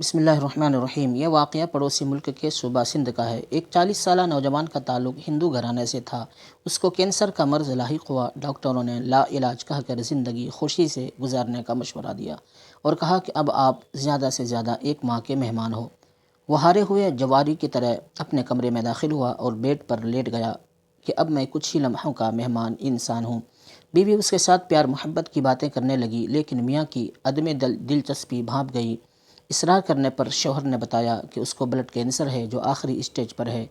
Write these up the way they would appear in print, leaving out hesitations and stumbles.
بسم اللہ الرحمن الرحیم۔ یہ واقعہ پڑوسی ملک کے صوبہ سندھ کا ہے۔ ایک 40 سالہ نوجوان کا تعلق ہندو گھرانے سے تھا۔ اس کو کینسر کا مرض لاحق ہوا۔ ڈاکٹروں نے لا علاج کہہ کر زندگی خوشی سے گزارنے کا مشورہ دیا اور کہا کہ اب آپ زیادہ سے زیادہ 1 ماہ کے مہمان ہو۔ وہ ہارے ہوئے جواری کی طرح اپنے کمرے میں داخل ہوا اور بیڈ پر لیٹ گیا کہ اب میں کچھ ہی لمحوں کا مہمان انسان ہوں۔ بیوی اس کے ساتھ پیار محبت کی باتیں کرنے لگی، لیکن میاں کی عدم دلچسپی بھانپ گئی۔ اصرار کرنے پر شوہر نے بتایا کہ اس کو بلڈ کینسر ہے جو آخری اسٹیج پر ہے۔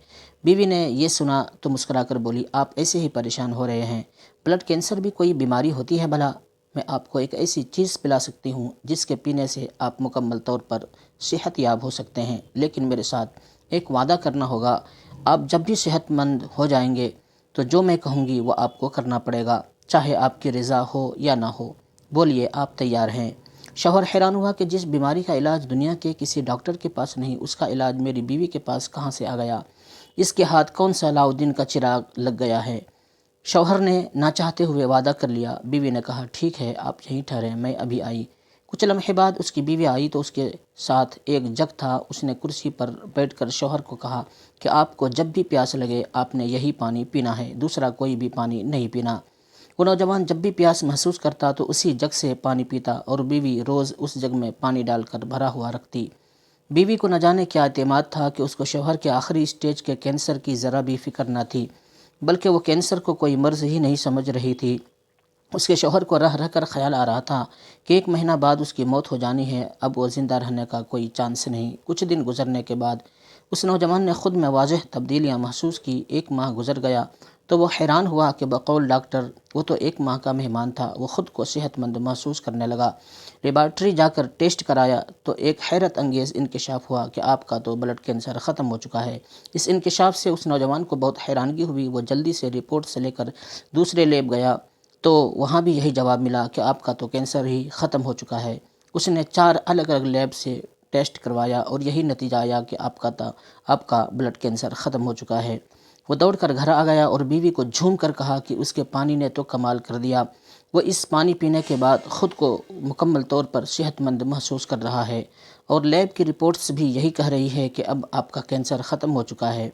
بیوی نے یہ سنا تو مسکرا کر بولی، آپ ایسے ہی پریشان ہو رہے ہیں، بلڈ کینسر بھی کوئی بیماری ہوتی ہے بھلا؟ میں آپ کو ایک ایسی چیز پلا سکتی ہوں جس کے پینے سے آپ مکمل طور پر صحت یاب ہو سکتے ہیں، لیکن میرے ساتھ ایک وعدہ کرنا ہوگا۔ آپ جب بھی صحت مند ہو جائیں گے تو جو میں کہوں گی وہ آپ کو کرنا پڑے گا، چاہے آپ کی رضا ہو یا نہ ہو۔ بولیے، آپ تیار ہیں؟ شوہر حیران ہوا کہ جس بیماری کا علاج دنیا کے کسی ڈاکٹر کے پاس نہیں، اس کا علاج میری بیوی کے پاس کہاں سے آ گیا؟ اس کے ہاتھ کون سا علاؤالدین کا چراغ لگ گیا ہے؟ شوہر نے نہ چاہتے ہوئے وعدہ کر لیا۔ بیوی نے کہا، ٹھیک ہے، آپ یہیں ٹھہریں، میں ابھی آئی۔ کچھ لمحے بعد اس کی بیوی آئی تو اس کے ساتھ ایک جگ تھا۔ اس نے کرسی پر بیٹھ کر شوہر کو کہا کہ آپ کو جب بھی پیاس لگے آپ نے یہی پانی پینا ہے، دوسرا کوئی بھی پانی نہیں پینا۔ وہ نوجوان جب بھی پیاس محسوس کرتا تو اسی جگ سے پانی پیتا اور بیوی روز اس جگ میں پانی ڈال کر بھرا ہوا رکھتی۔ بیوی کو نہ جانے کیا اعتماد تھا کہ اس کو شوہر کے آخری اسٹیج کے کینسر کی ذرا بھی فکر نہ تھی، بلکہ وہ کینسر کو کوئی مرض ہی نہیں سمجھ رہی تھی۔ اس کے شوہر کو رہ رہ کر خیال آ رہا تھا کہ 1 مہینہ بعد اس کی موت ہو جانی ہے، اب وہ زندہ رہنے کا کوئی چانس نہیں۔ کچھ دن گزرنے کے بعد اس نوجوان نے خود میں واضح تبدیلیاں محسوس کی۔ 1 ماہ گزر گیا تو وہ حیران ہوا کہ بقول ڈاکٹر وہ تو 1 ماہ کا مہمان تھا۔ وہ خود کو صحت مند محسوس کرنے لگا۔ لیبارٹری جا کر ٹیسٹ کرایا تو ایک حیرت انگیز انکشاف ہوا کہ آپ کا تو بلڈ کینسر ختم ہو چکا ہے۔ اس انکشاف سے اس نوجوان کو بہت حیرانگی ہوئی۔ وہ جلدی سے رپورٹس لے کر دوسرے لیب گیا تو وہاں بھی یہی جواب ملا کہ آپ کا تو کینسر ہی ختم ہو چکا ہے۔ اس نے 4 الگ الگ لیب سے ٹیسٹ کروایا اور یہی نتیجہ آیا کہ آپ کا بلڈ کینسر ختم ہو چکا ہے۔ وہ دوڑ کر گھر آ گیا اور بیوی کو جھوم کر کہا کہ اس کے پانی نے تو کمال کر دیا، وہ اس پانی پینے کے بعد خود کو مکمل طور پر صحت مند محسوس کر رہا ہے اور لیب کی رپورٹس بھی یہی کہہ رہی ہے کہ اب آپ کا کینسر ختم ہو چکا ہے۔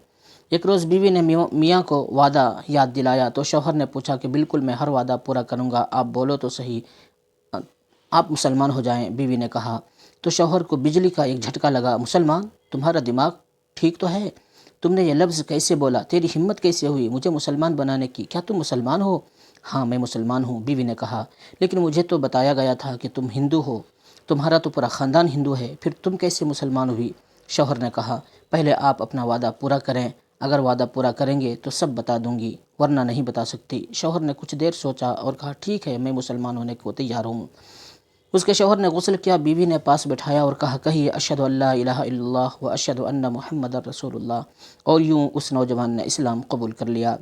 ایک روز بیوی نے میاں کو وعدہ یاد دلایا تو شوہر نے پوچھا کہ بالکل میں ہر وعدہ پورا کروں گا، آپ بولو تو صحیح، آپ مسلمان ہو جائیں۔ بیوی نے کہا تو شوہر کو بجلی کا ایک جھٹکا لگا۔ مسلمان؟ تمہارا دماغ ٹھیک تو ہے؟ تم نے یہ لفظ کیسے بولا؟ تیری ہمت کیسے ہوئی مجھے مسلمان بنانے کی؟ کیا تم مسلمان ہو؟ ہاں میں مسلمان ہوں، بیوی نے کہا، لیکن مجھے تو بتایا گیا تھا کہ تم ہندو ہو، تمہارا تو پورا خاندان ہندو ہے، پھر تم کیسے مسلمان ہوئی؟ شوہر نے کہا، پہلے آپ اپنا وعدہ پورا کریں، اگر وعدہ پورا کریں گے تو سب بتا دوں گی، ورنہ نہیں بتا سکتی۔ شوہر نے کچھ دیر سوچا اور کہا، ٹھیک ہے، میں مسلمان ہونے کو تیار ہوں۔ اس کے شوہر نے غسل کیا، بیوی نے پاس بٹھایا اور کہا، کہیے اشہد ان لا الہ الا اللہ و اشہد ان محمد رسول اللہ، اور یوں اس نوجوان نے اسلام قبول کر لیا۔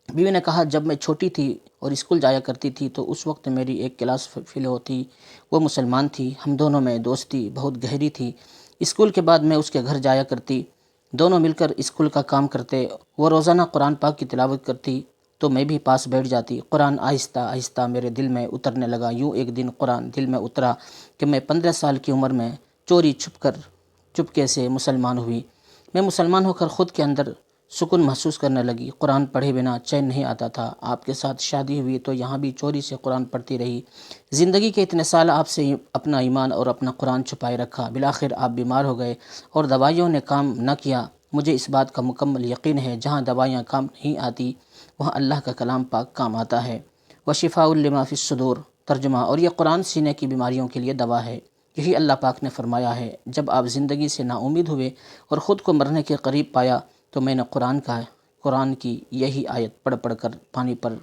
بیوی نے کہا، جب میں چھوٹی تھی اور اسکول جایا کرتی تھی تو اس وقت میری ایک کلاس فیلو تھی، وہ مسلمان تھی، ہم دونوں میں دوستی بہت گہری تھی۔ اسکول کے بعد میں اس کے گھر جایا کرتی، دونوں مل کر اسکول کا کام کرتے، وہ روزانہ قرآن پاک کی تلاوت کرتی تو میں بھی پاس بیٹھ جاتی۔ قرآن آہستہ آہستہ میرے دل میں اترنے لگا۔ یوں ایک دن قرآن دل میں اترا کہ میں 15 سال کی عمر میں چوری چپکے سے مسلمان ہوئی۔ میں مسلمان ہو کر خود کے اندر سکون محسوس کرنے لگی۔ قرآن پڑھے بنا چین نہیں آتا تھا۔ آپ کے ساتھ شادی ہوئی تو یہاں بھی چوری سے قرآن پڑھتی رہی۔ زندگی کے اتنے سال آپ سے اپنا ایمان اور اپنا قرآن چھپائے رکھا، بالآخر آپ بیمار ہو گئے اور دوائیوں نے کام نہ کیا۔ مجھے اس بات کا مکمل یقین ہے، جہاں دوائیاں کام نہیں آتی وہاں اللہ کا کلام پاک کام آتا ہے۔ وَشِفَاءٌ لِمَا فِی الصُّدُورِ، ترجمہ، اور یہ قرآن سینے کی بیماریوں کے لیے دوا ہے۔ یہی اللہ پاک نے فرمایا ہے، جب آپ زندگی سے نا امید ہوئے اور خود کو مرنے کے قریب پایا تو میں نے قرآن کی یہی آیت پڑھ پڑھ کر پانی پر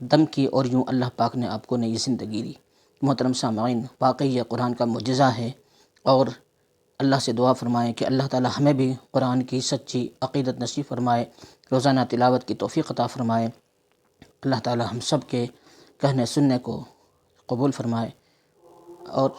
دم کی اور یوں اللہ پاک نے آپ کو نئی زندگی دی۔ محترم سامعین، واقعی یہ قرآن کا معجزہ ہے اور اللہ سے دعا فرمائیں کہ اللہ تعالی ہمیں بھی قرآن کی سچی عقیدت نصیب فرمائے، روزانہ تلاوت کی توفیق عطا فرمائے۔ اللہ تعالی ہم سب کے کہنے سننے کو قبول فرمائے اور